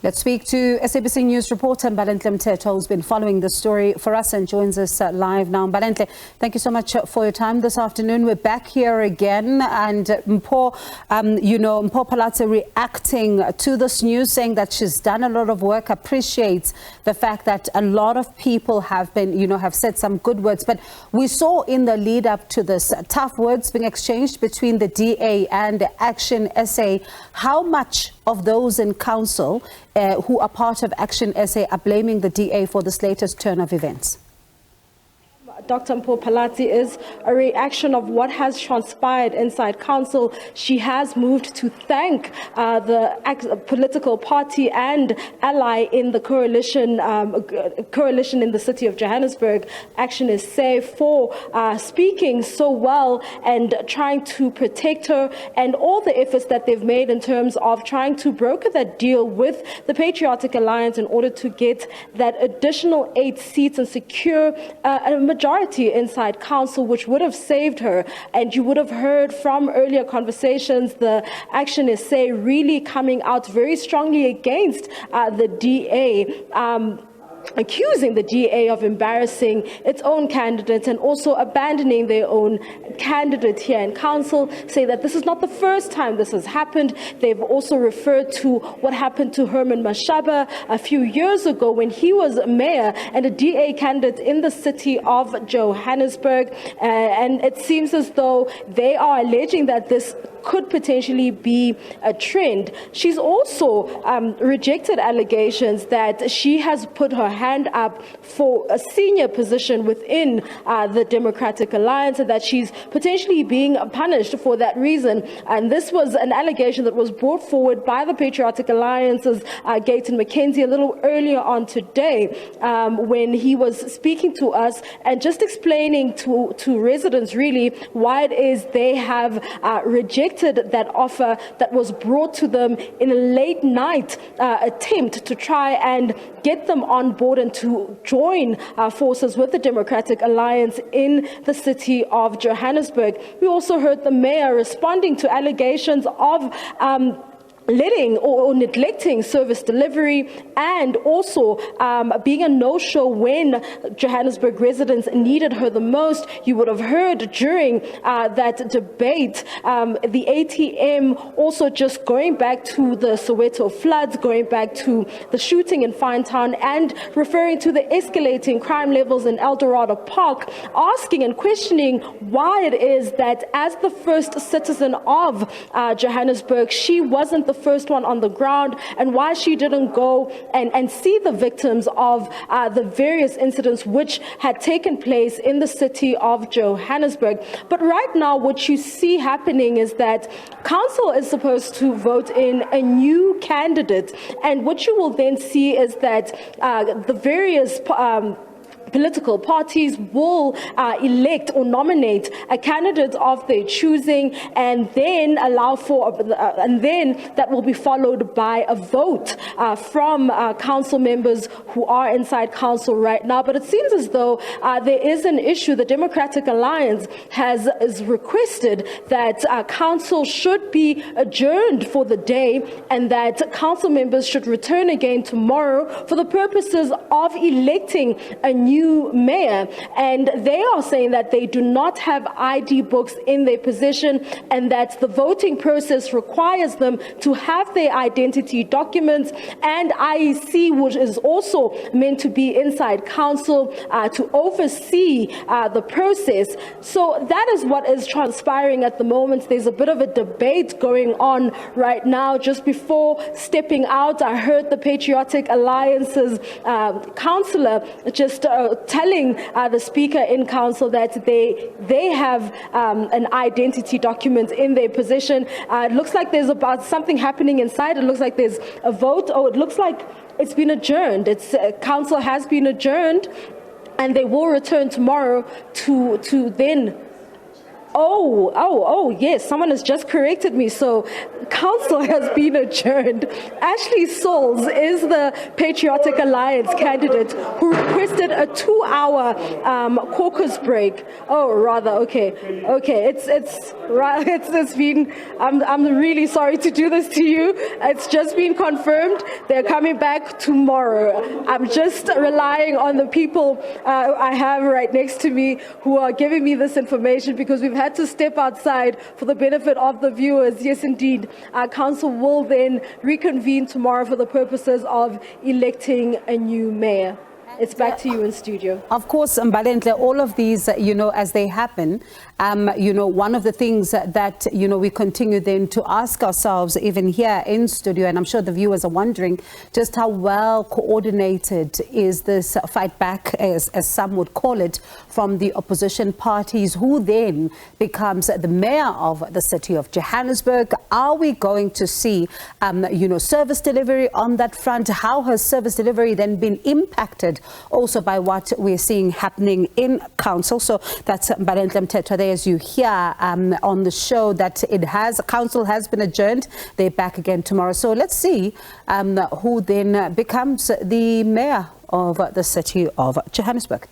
Let's speak to SABC News reporter Mbalenhle Mthethwa, who's been following the story for us and joins us live now. Mbalenhle, thank you so much for your time this afternoon. We're back here again, and Mpho Phalatse reacting to this news, saying that she's done a lot of work, appreciates the fact that a lot of people have been, have said some good words. But we saw in the lead up to this tough words being exchanged between the DA and Action SA. How much of those in council who are part of Action SA are blaming the DA for this latest turn of events? Dr. Mpho Phalatse is a reaction of what has transpired inside council. She has moved to thank the political party and ally in the coalition in the City of Johannesburg, Action SA, for speaking so well and trying to protect her, and all the efforts that they've made in terms of trying to broker that deal with the Patriotic Alliance in order to get that additional 8 seats and secure a majority inside council, which would have saved her. And you would have heard from earlier conversations the Action SA really coming out very strongly against the DA, accusing the DA of embarrassing its own candidates and also abandoning their own candidate here in council, say that this is not the first time this has happened. They've also referred to what happened to Herman Mashaba a few years ago when he was mayor and a DA candidate in the city of Johannesburg. And it seems as though they are alleging that this could potentially be a trend. She's also rejected allegations that she has put her hand up for a senior position within the Democratic Alliance and that she's potentially being punished for that reason. And this was an allegation that was brought forward by the Patriotic Alliance's Gayton McKenzie a little earlier on today when he was speaking to us and just explaining to residents really why it is they have rejected that offer that was brought to them in a late night attempt to try and get them on board and to join forces with the Democratic Alliance in the city of Johannesburg. We also heard the mayor responding to allegations of letting or neglecting service delivery and also being a no-show when Johannesburg residents needed her the most. You would have heard during that debate the ATM also just going back to the Soweto floods, going back to the shooting in Finetown and referring to the escalating crime levels in Eldorado Park, asking and questioning why it is that as the first citizen of Johannesburg, she wasn't the first one on the ground and why she didn't go and see the victims of the various incidents which had taken place in the city of Johannesburg. But right now what you see happening is that council is supposed to vote in a new candidate, and what you will then see is that the various political parties will elect or nominate a candidate of their choosing, and then allow for, and then that will be followed by a vote from council members who are inside council right now. But it seems as though there is an issue. The Democratic Alliance has requested that council should be adjourned for the day and that council members should return again tomorrow for the purposes of electing a new mayor. And they are saying that they do not have ID books in their possession and that the voting process requires them to have their identity documents and IEC, which is also meant to be inside council to oversee the process. So that is what is transpiring at the moment. There's a bit of a debate going on right now. Just before stepping out, I heard the Patriotic Alliance's councillor just telling the speaker in council that they have an identity document in their possession. It looks like there's about something happening inside. It looks like there's a vote. Oh, it looks like it's been adjourned. Council has been adjourned, and they will return tomorrow to then Yes, someone has just corrected me. So council has been adjourned. Ashley Souls is the Patriotic Alliance candidate who requested a 2-hour caucus break. Okay. It's been, I'm really sorry to do this to you. It's just been confirmed. They're coming back tomorrow. I'm just relying on the people I have right next to me who are giving me this information, because we've had to step outside for the benefit of the viewers. Yes, indeed. Our council will then reconvene tomorrow for the purposes of electing a new mayor. It's back to you in studio. Of course, Mbalenhle, all of these, as they happen, one of the things that, we continue then to ask ourselves, even here in studio, and I'm sure the viewers are wondering just how well coordinated is this fight back, as some would call it, from the opposition parties, who then becomes the mayor of the city of Johannesburg. Are we going to see, service delivery on that front? How has service delivery then been impacted also by what we're seeing happening in council? So that's Mbalenhle Mthethwa there, as you hear on the show, that council has been adjourned. They're back again tomorrow. So let's see who then becomes the mayor of the city of Johannesburg.